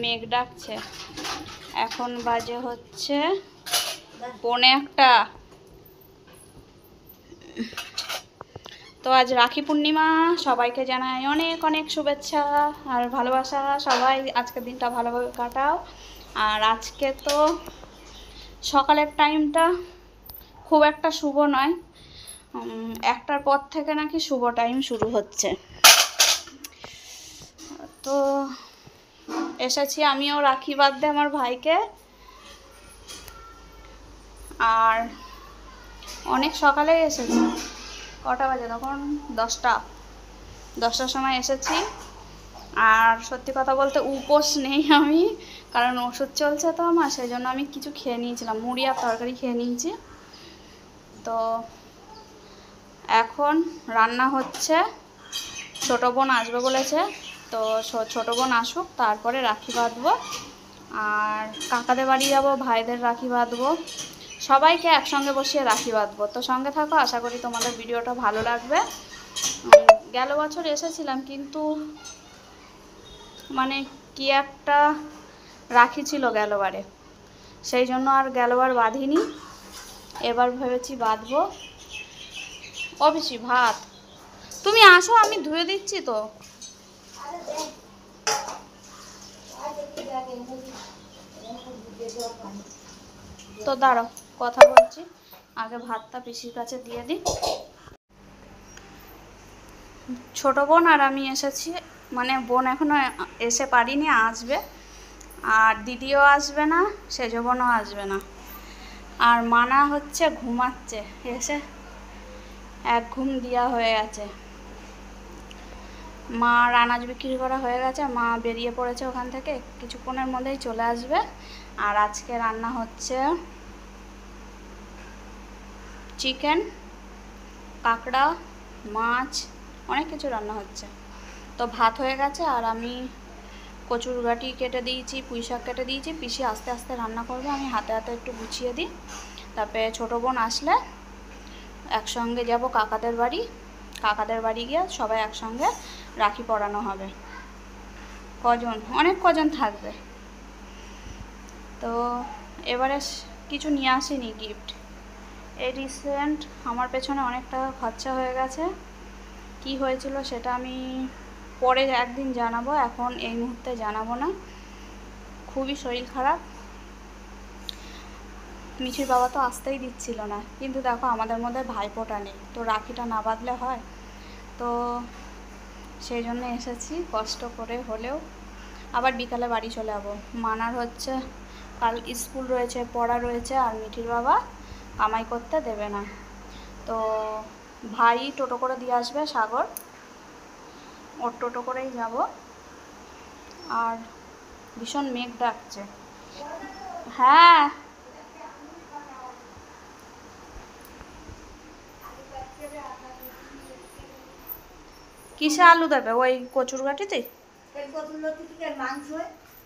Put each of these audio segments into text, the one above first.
মেঘ ডাকছে। এখন বাজে হচ্ছে 1:45। তো আজ রাখি পূর্ণিমা, সবাইকে জানাই অনেক অনেক শুভেচ্ছা আর ভালোবাসা। সবাই আজকের দিনটা ভালোভাবে কাটাও। আর আজকে তো সকালের টাইমটা খুব একটা শুভ নয়, 1টার পর থেকে নাকি শুভ টাইম শুরু হচ্ছে। তো এসেছি আমিও রাখি বাঁধতে আমার ভাইকে। আর অনেক সকালেই এসেছি। কটা বাজে তখন? 10টার সময় এসেছি। আর সত্যি কথা বলতে উপোস নেই আমি, কারণ ওষুধ চলছে তো আমার, সেই জন্য আমি কিছু খেয়ে নিয়েছিলাম, মুড়ি আর তরকারি খেয়ে নিয়েছি। তো এখন রান্না হচ্ছে, ছোটো বোন আসবে বলেছে, তো ছোটো বোন আসুক তারপরে রাখি বাঁধবো। আর কাকাদের বাড়ি যাব, ভাইদের রাখি বাঁধবো, সবাইকে একসঙ্গে বসিয়ে রাখি বাঁধবো। তো সঙ্গে থাকো, আশা করি তোমাদের ভিডিওটা ভালো লাগবে। গেল বছর এসেছিলাম, কিন্তু মানে কি একটা রাখি ছিল গেলবারে, সেই জন্য আর গেলবার বাঁধিনি। এবার ভেবেছি বাঁধবো। অবশ্যই ভাত তুমি আসো, আমি ধুয়ে দিচ্ছি। তো দাঁড়াও, কথা বলছি, আগে ভাতটা পিসির কাছে দিয়ে দিই। ছোট বোন আর আমি এসেছি, মানে বোন এখনো এসে পারিনি, আসবে। আর দিদিও আসবে না, সেজ বোনও আসবে না। আর মানা হচ্ছে ঘুমাচ্ছে, এসে এক ঘুম দেওয়া হয়ে গেছে। মার আনাজ বিক্রি করা হয়ে গেছে, মা বেরিয়ে পড়েছে ওখান থেকে, কিছুক্ষণের মধ্যেই চলে আসবে। আর আজকে রান্না হচ্ছে চিকেন, কাঁকড়া, মাছ, অনেক কিছু রান্না হচ্ছে। তো ভাত হয়ে গেছে, আর আমি কচুর গাঁটি কেটে দিয়েছি, পুঁই শাক কেটে দিয়েছি। পিসি আস্তে আস্তে রান্না করবে, আমি হাতে হাতে একটু গুছিয়ে দিই। তারপরে ছোটো বোন আসলে একসঙ্গে যাব কাকাদের বাড়ি। কাকাদের বাড়ি গিয়ে সবাই একসঙ্গে রাখি পরানো হবে। কজন? অনেক কজন থাকবে। তো এবারে কিছু নিয়ে আসিনি গিফট। এই রিসেন্ট আমার পেছনে অনেক টাকা খরচা হয়ে গেছে। কি হয়েছিল সেটা আমি পরে একদিন জানাবো, এখন এই মুহূর্তে জানাবো না। খুবই শরীর খারাপ। মিঠির বাবা তো আসতেই দিচ্ছিল না, কিন্তু দেখো আমাদের মধ্যে ভাইফোঁটা নেই, তো রাখিটা না বাঁধলে হয়? তো সেই জন্য এসেছি কষ্ট করে হলেও। আবার বিকালে বাড়ি চলে যাবো। মানার হচ্ছে কাল স্কুল রয়েছে, পড়া রয়েছে, আর মিঠির বাবা কামাই করতে দেবে না। তো ভাই টোটো করে দিয়ে আসবে, সাগর, ওর টোটো করেই যাব। আর ভীষণ মেঘ ডাকছে। হ্যাঁ, কিসে আলু দেবে? ওই কচুর গাঁটিতে?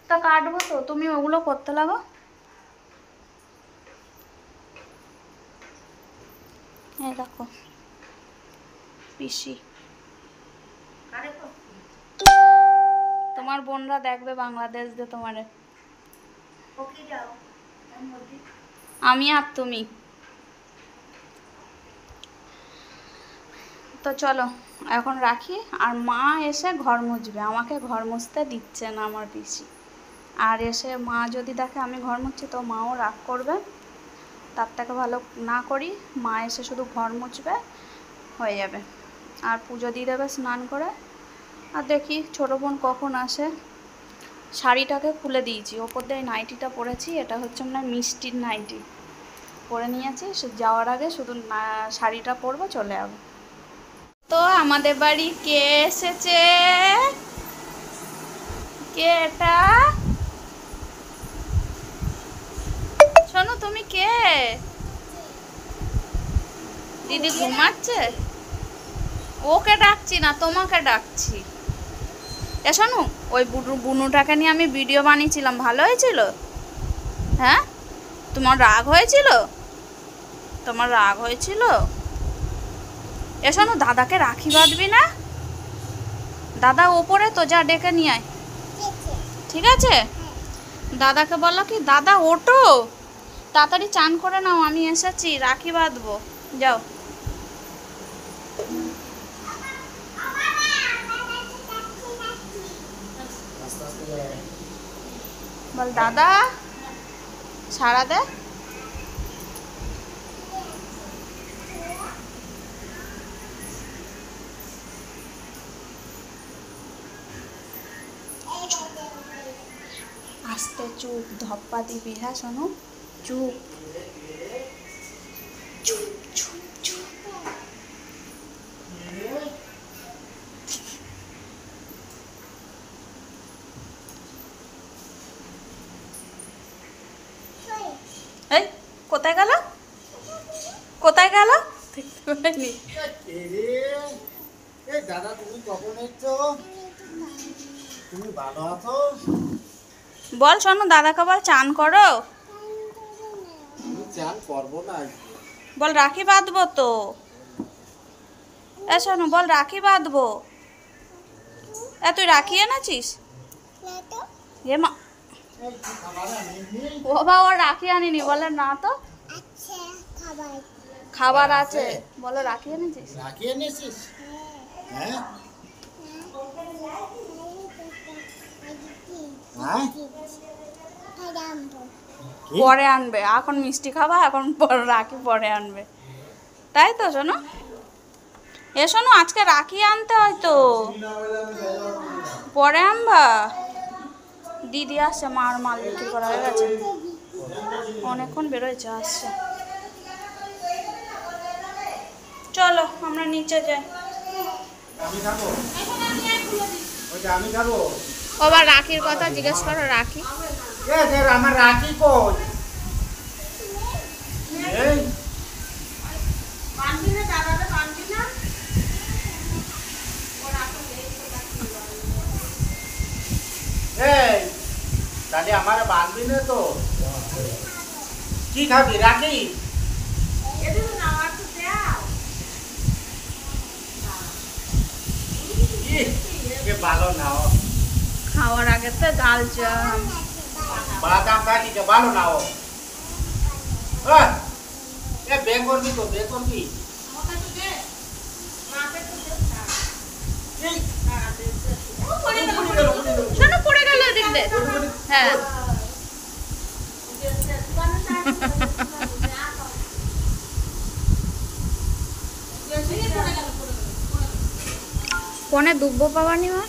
তা কাটবো তো, তুমি ওগুলো করতে লাগো। এই দেখো পিসি, তোমার বোনরা দেখবে বাংলাদেশ দে তোমারে, আমি আর তুমি। তো চলো এখন রাখি। আর মা এসে ঘর মুছবে, আমাকে ঘর মুছতে দিচ্ছে না আমার পিসি। আর এসে মা যদি দেখে আমি ঘর মুছছি, তো মাও রাগ করবে। তার থেকে ভালো না করি, মা এসে শুধু ঘর মুছবে, হয়ে যাবে। আর পুজো দিয়ে দেবে স্নান করে। আর দেখি ছোটো বোন কখন আসে। শাড়িটাকে খুলে দিয়েছি, ওপর দিয়ে নাইটিটা পরেছি, এটা হচ্ছে মানে মিষ্টির নাইটি পরে নিয়েছি। যাওয়ার আগে শুধু শাড়িটা পরবো, চলে যাবো। তো আমাদের বাড়ি কে এসেছে? কে এটা? শোনো, তুমি কে? দিদি ঘুমাচ্ছে, ওকে ডাকছি না, তোমাকে ডাকছি। এ শোনো, ওই বুনুটাকে নিয়ে আমি ভিডিও বানিয়েছিলাম, ভালো হয়েছিল? হ্যাঁ, তোমার রাগ হয়েছিল? তোমার রাগ হয়েছিল? এ শোনো, দাদাকে রাখি বাঁধবি না? দাদা ওপরে তো, যা ডেকে নিয়ে আয়। ঠিক আছে, দাদাকে বলো কি, দাদা ওঠো তাড়াতাড়ি চান করে নাও, আমি এসেছি, রাখি বাঁধবো, যাও। বল দাদা সাড়া দে। আস্তে চুপ, ধপ্পা দিবি, হ্যাঁ শোনো, চুপ চুপ চুপ চুপ। এই কোথায় গেল, কোথায় গেল, দেখতে পাইনি। দাদা তুমি কখন এসছো? তুমি ভালো আছো? বল শোনো, দাদাকে বল চান করো। চান করবো না। বল রাখি বাঁধবো তো। এ শোনো, বল রাখি বাঁধবো। তুই রাখি এনেছিস? এ মা, ও বাবা ও রাখি আনিনি, বলে না তো। খাবার আছে, বলো রাখি এনেছিস? রাখি এনেছিস? হ্যাঁ পরে আনবে, এখন মিষ্টি খাবা, এখন রাখি পরে আনবে, তাই তো শোনো। এ শোনো, আজকে রাখি আনতে হয় তো, পরে আনবা। দিদি আসছে, মার মাল বিক্রি করা হয়ে গেছে, অনেকক্ষণ বেরোয়েছে, আসছে। চলো আমরা নিচে যাই। আমি খাবো, আমি খাবো। আবার রাখির কথা জিজ্ঞেস করো, রাখি আমার রাখি কই? এই তাহলে আমার বাঁধবি না তো? কি খাবি রাখি? ভালো নাও, খাওয়ার আগে তো গাল জাম, বাদাম খাকি ভালো নাও। বে করবি তো, বে করবি। শোনো পড়ে গেল এদিক দিয়ে, হ্যাঁ ফোনে দুব্বো পাওয়ানি মা,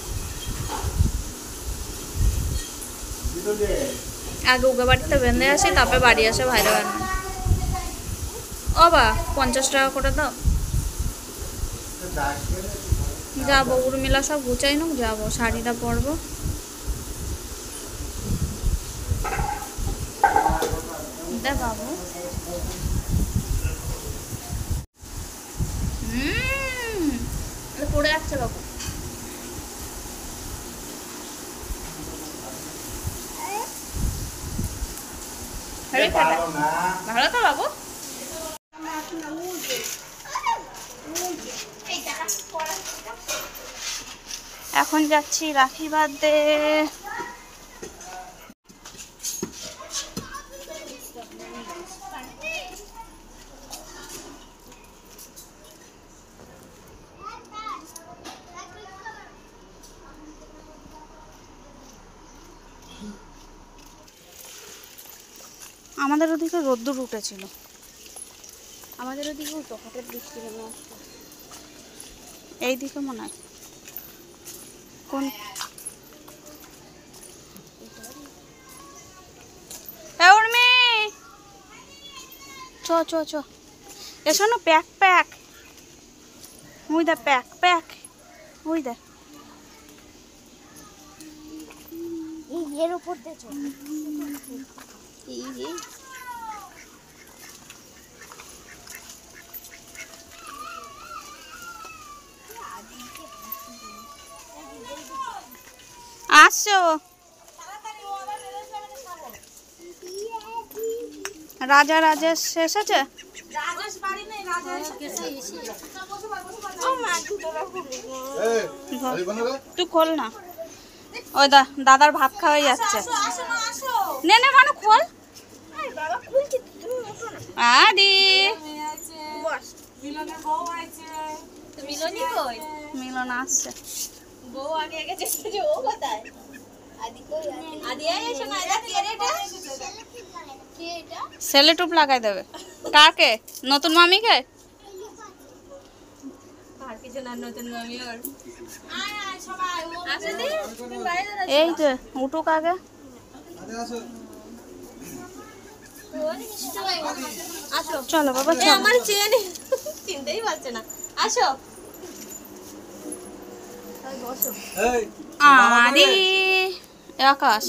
আগে উগে বাড়িতে বেঁধে আসি, তারপরে বাড়ি আসে ভাইরা বানা। ও বা 50 টাকা করে দাও। যাবো উর্মিলা সব গুছাই নোক, যাবো শাড়িটা পরবো। দে বাবু, পড়ে যাচ্ছে বাবু। ভালো তো বাবু। এখন যাচ্ছি রাখি বাঁধতে। আমাদের ওদিকে রোদ্দুর উঠেছিল, আমাদের ওদিকেও তো হঠাৎ বৃষ্টি হলো। এই দিকে মনে হয় কোন উর্মি, চ চ চ, এসো না, প্যাক প্যাক, ওই দা প্যাক প্যাক, ওই দা এর উপর দিয়ে চল। আসছো রাজা রাজেশ এসেছে? তুই খোল না, ওই দাদার ভাত খাওয়াই যাচ্ছে। নে নে মানে খোল। আদি মিলন আসছে। সেলে টুপ লাগাই দেবে কাকে? নতুন মামিকে? এই যে উঠুক আগে। চলো বাবা চলো। আমার চেনে চিনতেই পারছে না। আসো আরে আকাশ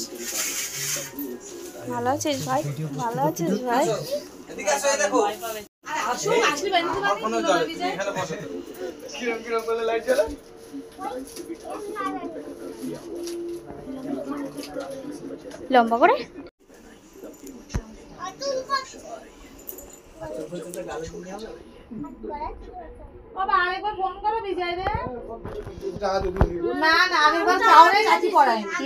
ভালো আছিস ভাই? ভালো আছিস ভাই? এদিকে আসো, এই দেখো। কখনো জল এখানে বসে। কিরম কিরম বলে লাইট জ্বলে। লম্বা করে বাবা আরেকবার ফোন করো বিজয় রে।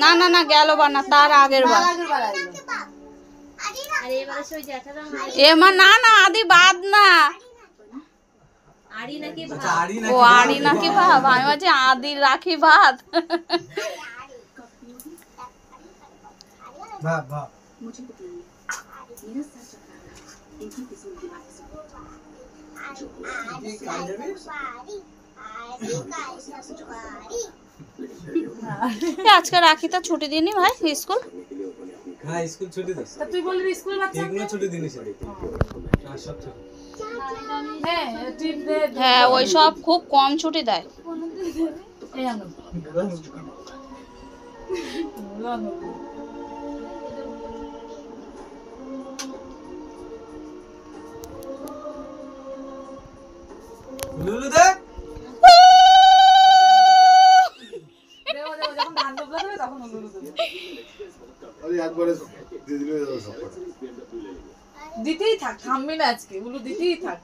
না না না গেল বা না, তার আগের বার। এ মা না না আদি বাদ না। ও আড়ি নাকি ভাব? আমি বলছি আদি রাখি ভাত। আজকে রাখিটা ছুটি দিনি ভাই স্কুল? হ্যাঁ স্কুল ছুটি দিস। তুই বলবি স্কুল বাচ্চা এগুলো ছুটি দিনিস আর সব ছুটি। হ্যাঁ টিপ দে। হ্যাঁ ওই সব খুব কম ছুটি দেয়। এই আনো লুলু দে। দেও দেও যখন ধান ডুবলা দেবে তখন লুলু দেবে। আরে একবারে দিয়ে দিলে সব কথা। দিতেই থাক, থামবি না আজকে, উলু দিতেই থাক।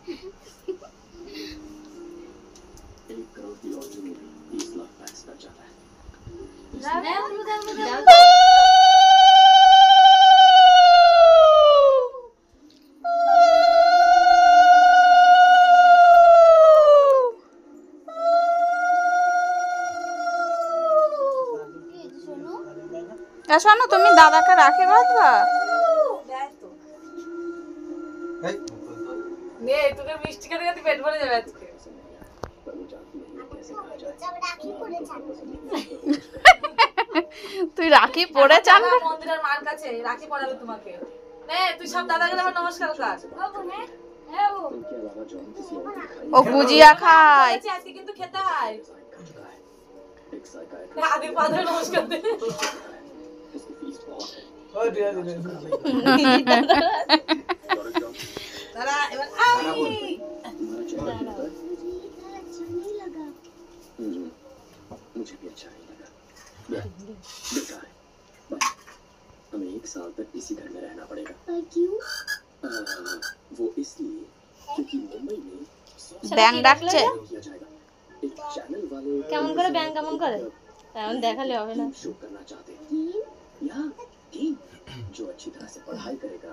শোনো তুমি দাদাকে রাখি বাঁধবা? এই নে তোকে মিষ্টি খেতে খেতে পেট ভরে যাবে আজকে। তুই রাখি পরে চান? মন্দিরের মার কাছে রাখি পড়াবে তোমাকে। নে তুই সব দাদাকে আবার নমস্কার কর। ও গুজিয়া খায়। আজকে কিন্তু খেতে হয়। আগে পা ধরে নমস্কার দে। ওই দিয়া দিলে। দাঁড়া এবার আই। मुझे भी अच्छा नहीं लगा। बेकार है। हमें 1 साल तक इसी घर में रहना पड़ेगा। क्यों? वो इसलिए क्योंकि मुंबई में ব্যাং ডাকছে। किया जाएगा। एक चैनल वाले কেমন করে ব্যাংক কেমন করে? তেমন দেখালে হবে না। शो करना चाहते हैं। या टीम जो अच्छी तरह से पढ़ाई करेगा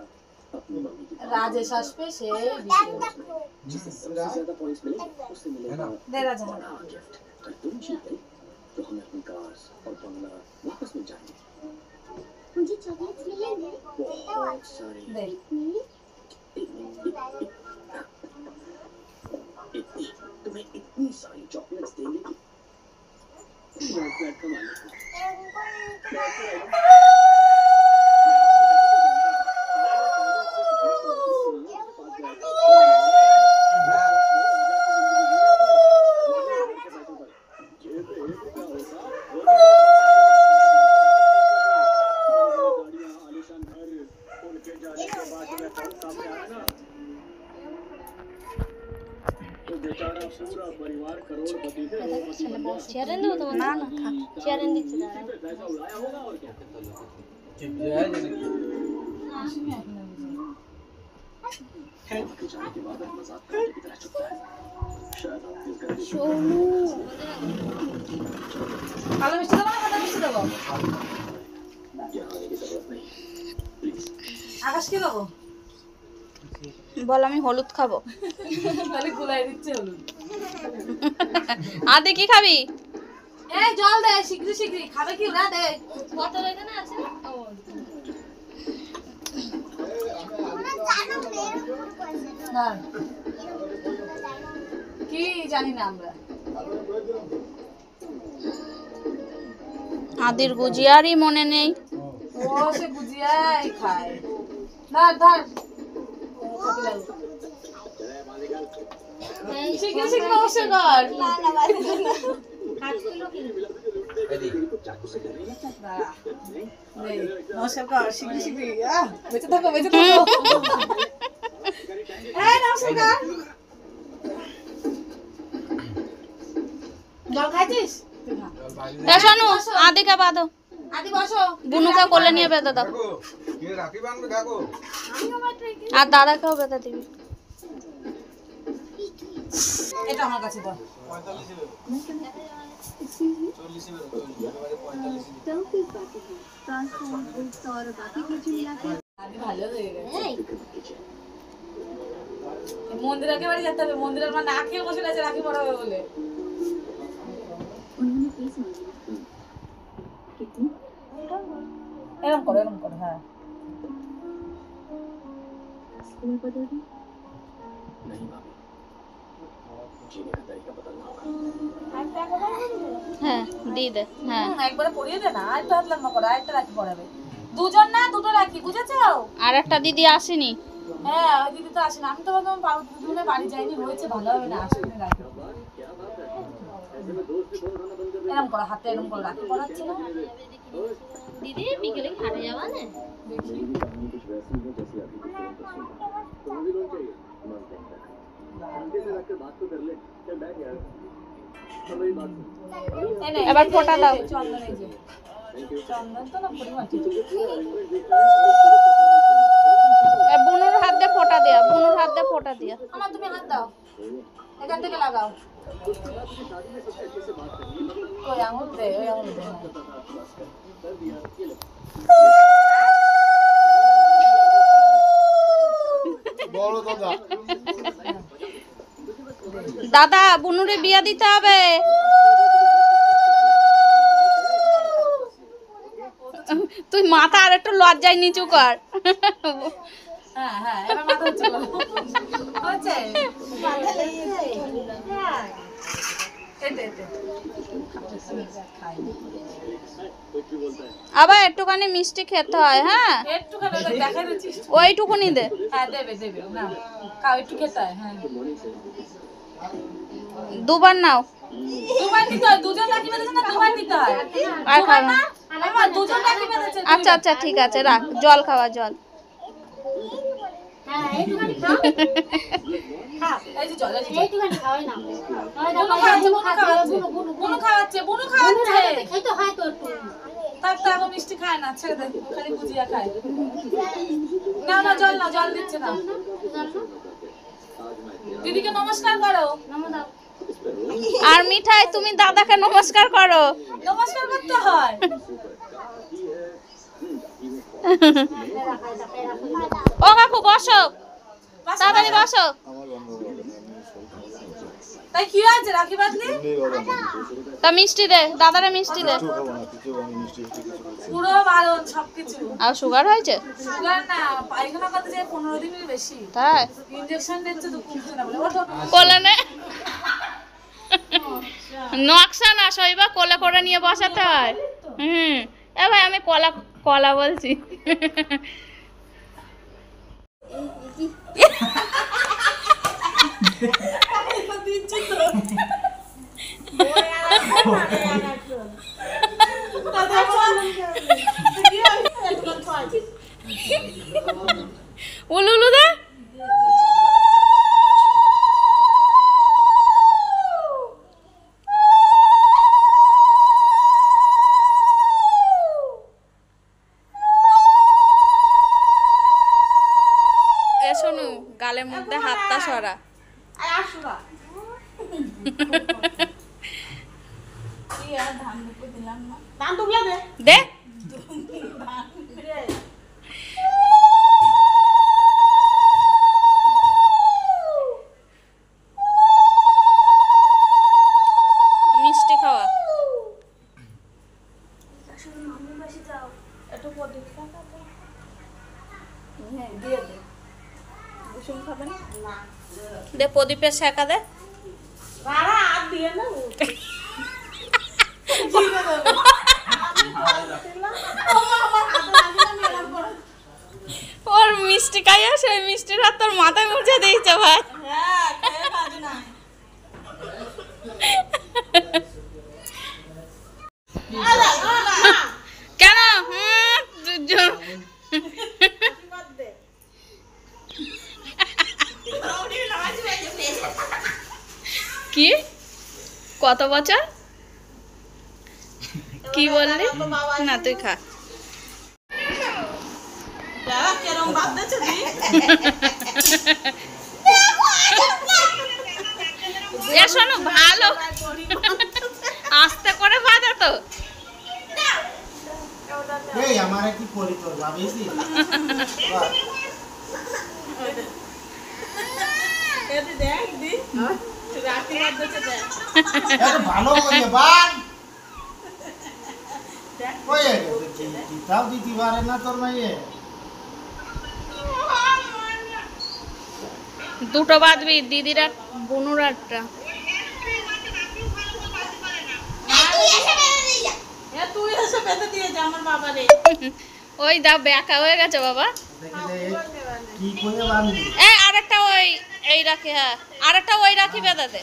अपनी मम्मी की রাজেশ আসবে সে जिससे सबसे ज्यादा पॉइंट्स मिले उसे मिलेगा দে রাজা। बड़ा गिफ्ट। अगर तुम जीत गए तो हमें अपनी कार्स और बंगला वापस मिल जाएंगे। मुझे चॉकलेट्स मिलेंगे? बहुत सारे দে तुम्हें इतनी सारी चॉकलेट्स देंगे कि तुम्हारा फ्लैट का मालिक চেয়ারে দেবো তোমার? না না থাক। চেয়ারে দিচ্ছি দাঁড়া। चिप जाए जने के जाने के बाद मजाक करने की तरह चुपता है। शायद आप दिल कर কালো মিষ্টি দেবো না সাদা মিষ্টি দেবো? यहाँ आने की जरूरत नहीं। পায়েস কি দেবো? বল আমি হলুদ খাবো। তাহলে গুলাই দিচ্ছে হলুদ। আদে কি খাবি? এই জল দে, শিগগিরি শিগগিরি খাবে কি ওরা? দে বোতল এখানে আছে না? ও না, কি জানি না আমরা। আদির গুজিয়ারই মনে নেই। ও সে গুজিয়াই খায়। ধর ধর শিগগিরি শিগগিরি নমস্কার কর। নমস্কার কর, শিগগিরি শিগগিরি। বেঁচে থাকো, বেঁচে থাকো। এই নমস্কার কর। জল খাইছিস? এ শোনো, আদিকে বাঁধো। আদি বসো। বুনুকে কোলে নিয়ে বেঁধে দাও। রাখি বাঁধবে কাকু। আর দাদাকেও বেঁধে দিবি। এটা আমার কাছে দাও। আদি ভালো হয়ে গেছে। মন্দিরাকে বাড়ি যেতে হবে। মন্দিরের মা না খেয়ে বসে আছে রাখি পড়াবে বলে। এরকম করো, এরকম করো। হ্যাঁ नहीं भाभी, जीने का तरीका बदलना होगा। হ্যাঁ দিয়ে দে। হ্যাঁ একবারে পরিয়ে দে না। আরেকটা হাত লম্বা করো, আরেকটা রাখি পড়াবে। দুজন না, দুটো রাখি, বুঝেছো? আর একটা দিদি আসেনি। হ্যাঁ ওই দিদি তো আসেন। আমি তো ভাবলাম দুজনে বাড়ি যাইনি, হয়েছে ভালো হবে না, আসলে রাখি। এরকম করো, হাতে এরকম করে রাখি পড়াচ্ছি না। दीदी बिकले खाने जावा ना मेरी भी कहानी कुछ वैसी है जैसी अभी की फिल्म पर सुना। तुम्हें भी लोन चाहिए? मस्त देखता है। शांति से रखकर बात तो कर ले। चल बैठ यार। सब मेरी बात सुन। এই নে, এবার এই যে, ফোঁটা এই যে, দাও। চন্দন এই যে। চন্দন তো না পরিমাণ ঠিক। এ বুনুর হাত দিয়ে ফোঁটা দিয়া। বুনুর হাত দিয়ে ফোঁটা দিয়া। আমার তুমি হাত দাও, এখান থেকে লাগাও। ওই আঙুল দে, ওই আঙুল দে। বড় দাদা দাদা বুনুরে বিয়া দিতে হবে। তুই মাথা আর একটু লজ্জায় নিচু কর। হ্যাঁ হ্যাঁ, এবার মাথা উঁচু করো। হয়েছে? এতে এতে খাই। আবার একটুখানি মিষ্টি খেতে হয়। হ্যাঁ একটুখানি ওদের দেখাই দিচ্ছিস। ওইটুকুনি দে। হ্যাঁ দেবে দেবে, না খাও, একটু খেতে হয়। হ্যাঁ দুবার নাও। দুবার নিতে হয়। দুজন রাখি বেঁধেছে না, দুবার নিতে হয়। আর দুবার খাবো না, আমার দুজন রাখি বেঁধেছে। আচ্ছা আচ্ছা ঠিক আছে রাখ। জল খাওয়া জল। हां एक टुकड़ी खाओ হ্যাঁ এই যে চলে एक टुकड़ी खाओ ना বুনু খাওয়াচ্ছে, বুনু খাওয়াচ্ছে। खाई तो हाय तो তার তো এখন মিষ্টি খায় না, ছেড়ে দে, খালি গুজিয়া খায়। না না জল না, জল দিচ্ছে না। দিদিকে নমস্কার করো। আর মিঠাই তুমি দাদাকে নমস্কার করো। নমস্কার করতে হয়। ও কাকু বসো, তাড়াতাড়ি বসো। আমার বন্ধ করে তাই কি আছে রাখি বাঁধলি? তা মিষ্টি দে, দাদারে মিষ্টি দে। কিছু খাবো না, কিছু আমি মিষ্টি কিছু পুরো বারণ সবকিছু। আর সুগার হয়েছে? সুগার না, পায়খানা করতে যে 15 দিনের বেশি। তাই ইনজেকশন দিচ্ছে তো কমছে না বলে। ওঠো। কোলে নে। নকশা না সইবা কোলে করে নিয়ে বসাতে হয়। এ ভাই আমি কলা কলা বলছি। উলুলু দে। এ শোনো, গালের মধ্যে হাতটা সরা। দে। দে প্রদীপের শেখা দে। ভাড়া আর দিয়ে না ওর মিষ্টি খাইয়া সেই মিষ্টির হাত তোর মাথায় মুছে দিয়েছে ভাই। হ্যাঁ খেয়ে কাজ নাই কেন কি কত বছর কি বললি? না তুই খা। কেরম বাদ দিচ্ছে দি এ শোনো ভালো আস্তে করে বাজা তো। এই আমারে কি করি তোর ভাবিছি এদি দেখ দি রাতি বাদ দিচ্ছে দেখ আরে ভালো করে বান ওই কি তাও দিতে পারে না তোর মাইয়ে। দুটো বাজবি দিদিরা বুনুর একটা। তুই এসে বেঁধে দিয়েছে আমার বাবারে ওই দা ব্যাকা হয়ে গেছে বাবা। দেখি দে কি করে বানবি আরেকটা ওই এই রাখি। হ্যাঁ আরেকটা ওই রাখি বেঁধে দে।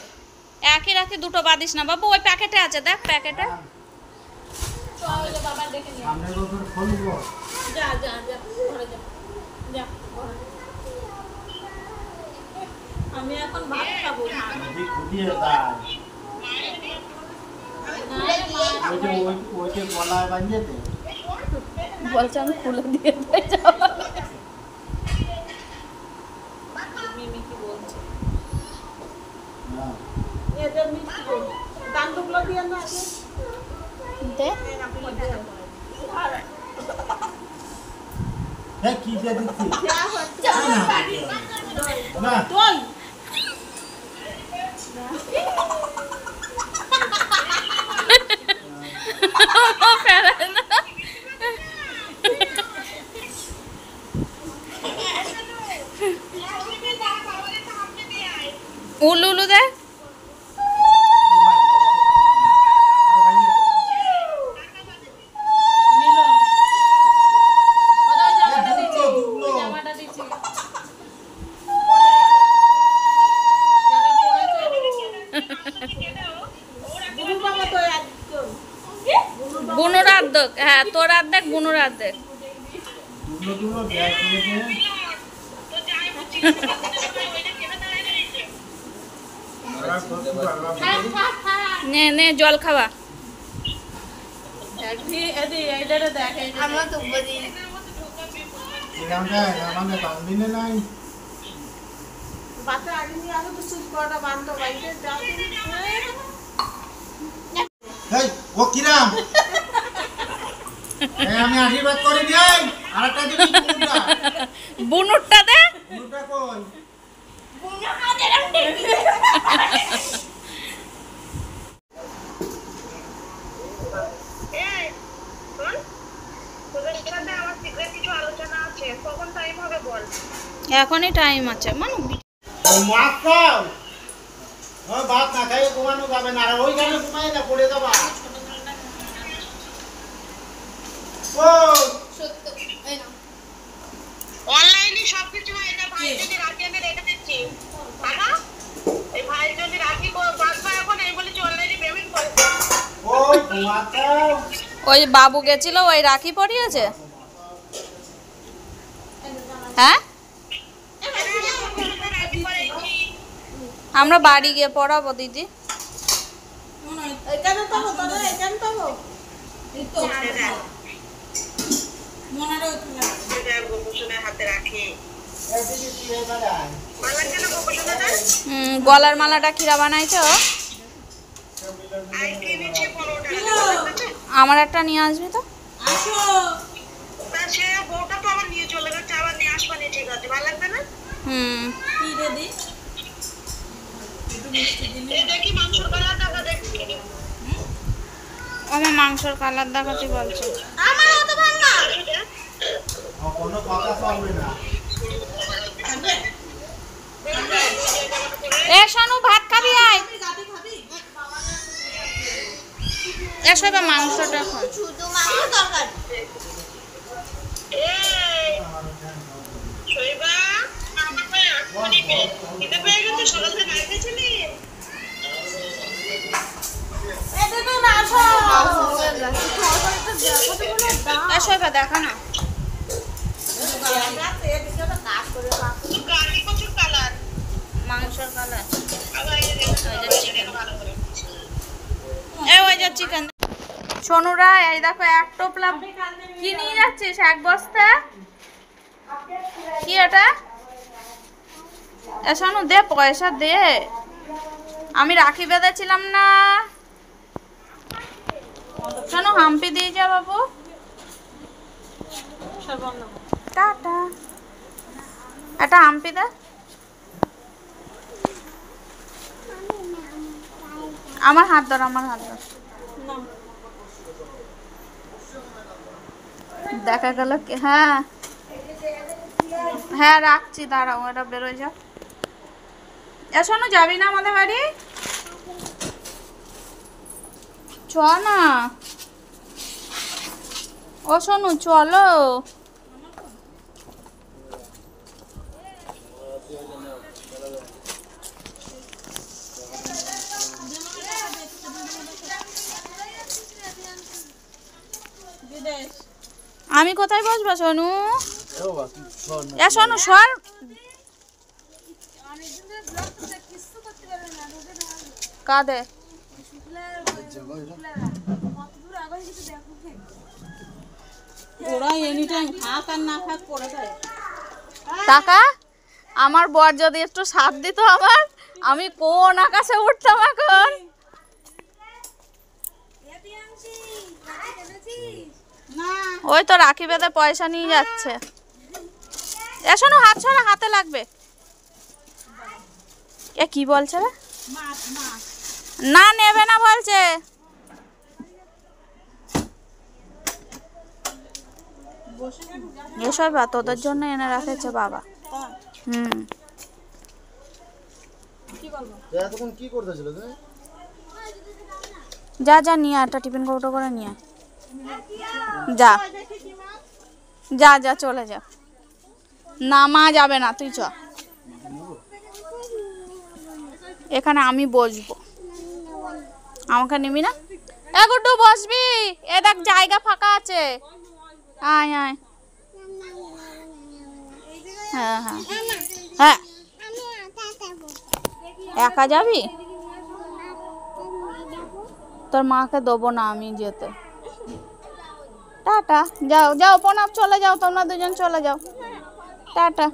একই রাখি দুটো বাদিস না বাবু। ওই প্যাকেটে আছে দেখ প্যাকেটে। বাবা দেখে নিয়ে সামনের বছর খুলবো। যা যা যা ঘরে যা যা ঘরে। আমি এখন ভাত খাবো যদি খুদিয়ে দাও ওই যে গলায় বাঁধিয়ে দে। বলছে আমি খুলে দিয়ে মিমি কি বলছে হ্যাঁ এদের মিষ্টি বলছে দান্তগুলো দিয়ে না দে। হ্যাঁ কি দিয়ে দিচ্ছি না চল উলু উলু দে। মিলন ওরা জামাটা দিচ্ছি জামাটা দিচ্ছি বুনু বাবা তো একদম বুনুর অর্ধেক। হ্যাঁ তোর অর্ধেক বুনুর অর্ধেক। দুলো দুলো দেয় করে দে। নে নে জল খাওয়া। এদি এদি এইটারে দেখ আমরা তো বুঝি এখানটা আমাদের বাঁধবিনে নাই। বাচ্চা আগে নিয়ে আসো তো সুচ করাটা বাঁধতো বাড়িতে যাও এই ও কিরাম আমি আশীর্বাদ করে দিই। আরেকটা দিবি কোনটা বুনুরটা দে। কোনটা কই এখনই টাইম আছে মানু। মাছ খাও ভাত না খাইয়ে ঘুমানো যাবে না। আর ওইখানে ঘুমাই না পড়ে যাবা। ও অনলাইনে সবকিছু হয় এটা ভাই যদি রাখি আমি রেখে দিচ্ছি বাবা এই ভাই যদি রাখি বাঁচবা এখন এই বলে যে অনলাইনে পেমেন্ট করে ও ঘুমাচ্ছো ওই বাবু গেছিল ওই রাখি পরিয়েছে। হ্যাঁ আমরা বাড়ি গিয়ে পড়াবো দিদি। এখানে তো দাদা এখানে তো এই তো মনারও গোপসনের হাতে রাখি এই দিদি কি এবারে ভালো লাগছে না গোপসনের গলার মালাটা কিরা বানাইছো? আই কিনেছি 15 টাকা আমার একটা নিয়ে আসবি তো। আসো তা সে বউটা তো আবার নিয়ে চলে গেছে আবার নিয়ে আসবা নি ঠিক আছে ভালো লাগবে না কি রেডি এই দেখি মাংসের কালার টাকা দেখি আমার মাংসের কালার দেখাতে বলছে। আমার অত ভালো না কোনো কথা চলবে না। এ শানু ভাত খাবি আয় এসো এবার মাংসটা খাও শুধু মাংস তরকারি এই শৈবা আমার ভাই আসনি খেতে পেয়ে গেছে সকাল থেকে না খেয়েছিলি এসো এবার দেখা না গাড়ি প্রচুর কালার মাংসের কালার আবার এই যে চিকেন ভালো করে ওই যে চিকেন সোনুরা এই দেখো এক টোপলা কি নিয়ে যাচ্ছিস এক বস্তা কি এটা সোনু দে পয়সা দে আমি রাখি বেঁধেছিলাম না সোনু হাম্পি দিয়ে যা বাবু টাটা এটা হাম্পি দে আমার হাত ধর দেখা গেল কি হ্যাঁ হ্যাঁ রাখছি দাঁড়াও এটা বেরোয় যা শোনো যাবি না আমাদের বাড়ি চ না ও শোনু চলো আমি কোথায় বসবো সোনু এ সোনু সর কাঁদে ওরা এনি টাইম খাক আর না খাক করে দেয় টাকা আমার বর যদি একটু সাথ দিত আমার আমি কোন আকাশে উঠতাম এখন ওই তো রাখি বেঁধে পয়সা নিয়ে যাচ্ছে এসো না হাত ছাড়া হাতে লাগবে এ কি বলছে রে না নেবে না বলছে এসব বা তোদের জন্য এনে রাখেছে বাবা এতক্ষণ কি করতেছিল তুমি যা যা নিয়ে একটা টিফিন কৌটো করে নিয়ে যা যা যা চলে যা না মা যাবে না তুই চ এখানে আমি বসবো আমাকে নিবি না এ গুড্ডু বসবি এ দেখ জায়গা ফাঁকা আছে আয় আয় হ্যাঁ হ্যাঁ হ্যাঁ একা যাবি তোর মাকে দেবো না আমি যেতে টাটা যাও যাও প্রণাম চলে যাও তোমরা দুজন চলে যাও টাটা